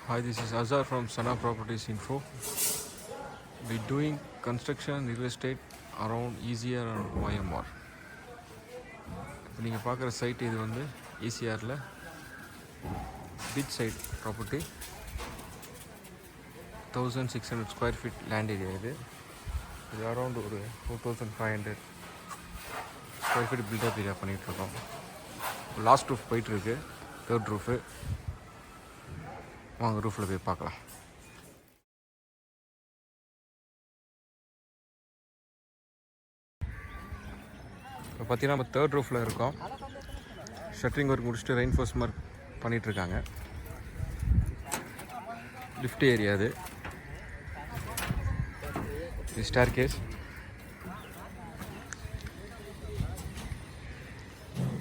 Hi, this is Azhar from Sana Properties Info. We're doing construction real estate around ECR and YMR. இப்போ நீங்கள் பார்க்குற side இது வந்து ECRல beach side property 1600 square feet land area இது around ஒரு 4500 square feet built up area பண்ணிகிட்ருக்கோம். Last roof போயிட்டுருக்கு, தேர்ட் ரூஃபு. வாங்க ரூஃபில் போய் பார்க்கலாம். இப்போ பார்த்தீங்கன்னா நம்ம தேர்ட் ரூஃபில் இருக்கோம். ஷட்டரிங் ஒர்க் முடிச்சுட்டு ரெயின்ஃபோர்ஸ் ஒர்க் பண்ணிகிட்ருக்காங்க. லிஃப்ட் ஏரியா அது. ஸ்டேர் கேஸ்,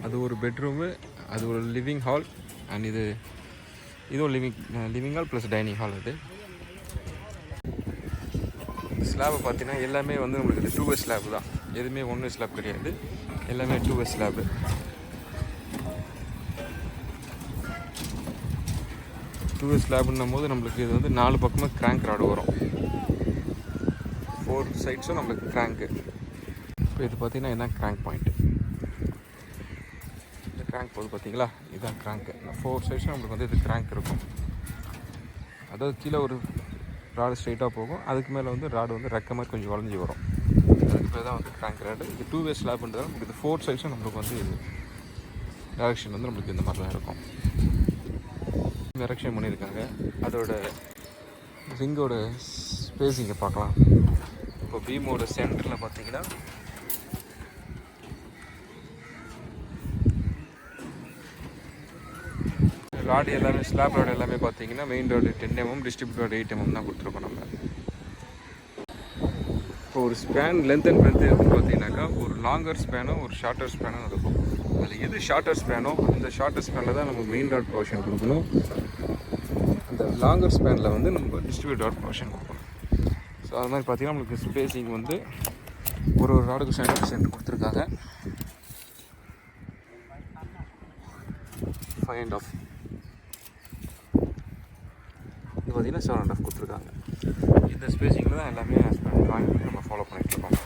அது ஒரு பெட்ரூமு, அது ஒரு லிவிங் ஹால் அண்ட் இதுவும் living hall plus dining hall. அது ஸ்லாபை பார்த்தீங்கன்னா எல்லாமே வந்து நம்மளுக்கு இது 2 ஸ்லாப் தான், எதுவுமே 1 ஸ்லாப் கிடையாது, எல்லாமே 2 ஸ்லாப்பு. ஸ்லாப்னும் போது நம்மளுக்கு இது வந்து 4 பக்கமாக கிராங்க் ராடு வரும், 4 சைட்ஸும் நம்மளுக்கு கிராங்க்கு. இப்போ இது பார்த்திங்கன்னா என்ன கிராங்க் பாயிண்ட்டு, இந்த கிராங்க் போது பார்த்தீங்களா, இதுதான் கிராங்க்கு. 4 சைட்ஸும் நம்மளுக்கு வந்து இது கிராங்க் இருக்கும். அதாவது கீழே ஒரு ராடு ஸ்ட்ரைட்டாக போகும், அதுக்கு மேலே வந்து ராடு வந்து ரெக்க மாதிரி கொஞ்சம் வளைஞ்சி வரும். அதுக்கு பேர் தான் வந்து கிராங்க் ராடு. இது 2 ஸ்லாப்ன்றதால நம்மளுக்கு இது 4 சைட்ஸும் நம்மளுக்கு வந்து இது டைரக்ஷன் வந்து நம்மளுக்கு இந்த மாதிரி தான் இருக்கும். எரெக்ஷன் பண்ணியிருக்காங்க. அதோட ரிங்கோட ஸ்பேஸிங்கை பார்க்கலாம். இப்போ பீமோட சென்டரில் பார்த்தீங்கன்னா ராடு எல்லாமே ஸ்லாப் ராடு எல்லாமே பார்த்தீங்கன்னா main rod 10 mm, distribute rod 8 mm தான் கொடுத்துருக்கோம் நம்ம. இப்போ ஒரு ஸ்பேன் லென்த் அண்ட் பிரெத் எதுன்னு பார்த்தீங்கன்னாக்கா ஒரு லாங்கர் ஸ்பேனும் ஒரு ஷார்ட்டர் ஸ்பேனும் இருக்கும். அதில் எது ஷார்ட்டர் ஸ்பேனோ அந்த ஷார்ட்டர் ஸ்பேனில் தான் நம்ம மெயின் ராட் ப்ரொவிஷன் கொடுக்கணும். அந்த லாங்கர் ஸ்பேனில் வந்து நம்ம டிஸ்ட்ரிபியூட் ராட் ப்ரொவிஷன் கொடுக்கணும். ஸோ அது மாதிரி பார்த்தீங்கன்னா நம்மளுக்கு ஸ்பேஸிங் வந்து ஒரு ராடுக்கு சென்டர் கொடுத்துருக்காங்க. 5.5 இது பார்த்தீங்கன்னா 7.5 கொடுத்துருக்காங்க. இந்த ஸ்பேஸிங்கில் தான் எல்லாமே ட்ராயிங் பண்ணி நம்ம ஃபாலோ பண்ணிகிட்ருக்கோம்.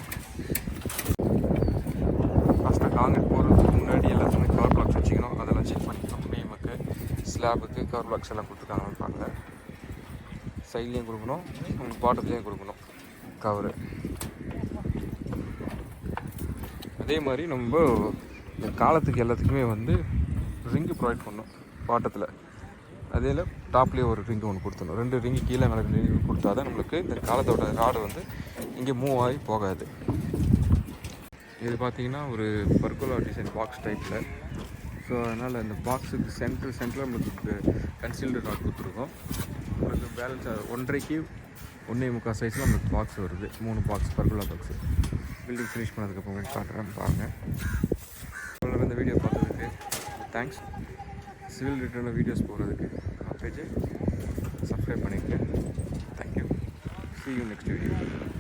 ஃபஸ்ட்டாக காங்கிரீட் போகிறதுக்கு முன்னாடி எல்லாத்துக்குமே கவர் பிளாக்ஸ் வச்சுக்கணும், அதெல்லாம் செக் பண்ணிக்கணும். பீமுக்கு ஸ்லாபுக்கு கவர் பிளாக்ஸ் எல்லாம் கொடுத்துருக்காங்கன்னு பாருங்கள். சைட்லேயும் கொடுக்கணும், பாட்டத்துலேயும் கொடுக்கணும் கவரு. அதே மாதிரி நம்ம இந்த காலத்துக்கு எல்லாத்துக்குமே வந்து ரிங்கு ப்ரொவைட் பண்ணணும் பாட்டத்தில். அதில் டாப்லேயே ஒரு ரிங்கு ஒன்று கொடுத்துடணும். 2 ரிங்கு கீழே மேலே ரிங்கு கொடுத்தா தான் நம்மளுக்கு இந்த காலத்தோட ராடு வந்து இங்கே மூவ் ஆகி போகாது. இது பார்த்திங்கன்னா ஒரு பர்குலா டிசைன் பாக்ஸ் டைப்பில். ஸோ அதனால் இந்த பாக்ஸுக்கு சென்டரில் நம்மளுக்கு கன்சீல்டு ராட் கொடுத்துருக்கோம். நம்மளுக்கு பேலன்ஸ் 1.5க்கு 1.25 சைஸில் நம்மளுக்கு பாக்ஸ் வருது. 3 பாக்ஸ் பர்குலா பாக்ஸு. பில்டிங் ஃபினிஷ் பண்ணதுக்கப்புறம் காட்டுறேன்னு பாருங்கள். இந்த வீடியோ பார்த்ததுக்கு தேங்க்ஸ். சிவில் ரிலேட்டடான வீடியோஸ் போகிறதுக்கு நம்ம பேஜை சப்ஸ்கிரைப் பண்ணிக்கங்க. Thank you. See you next video.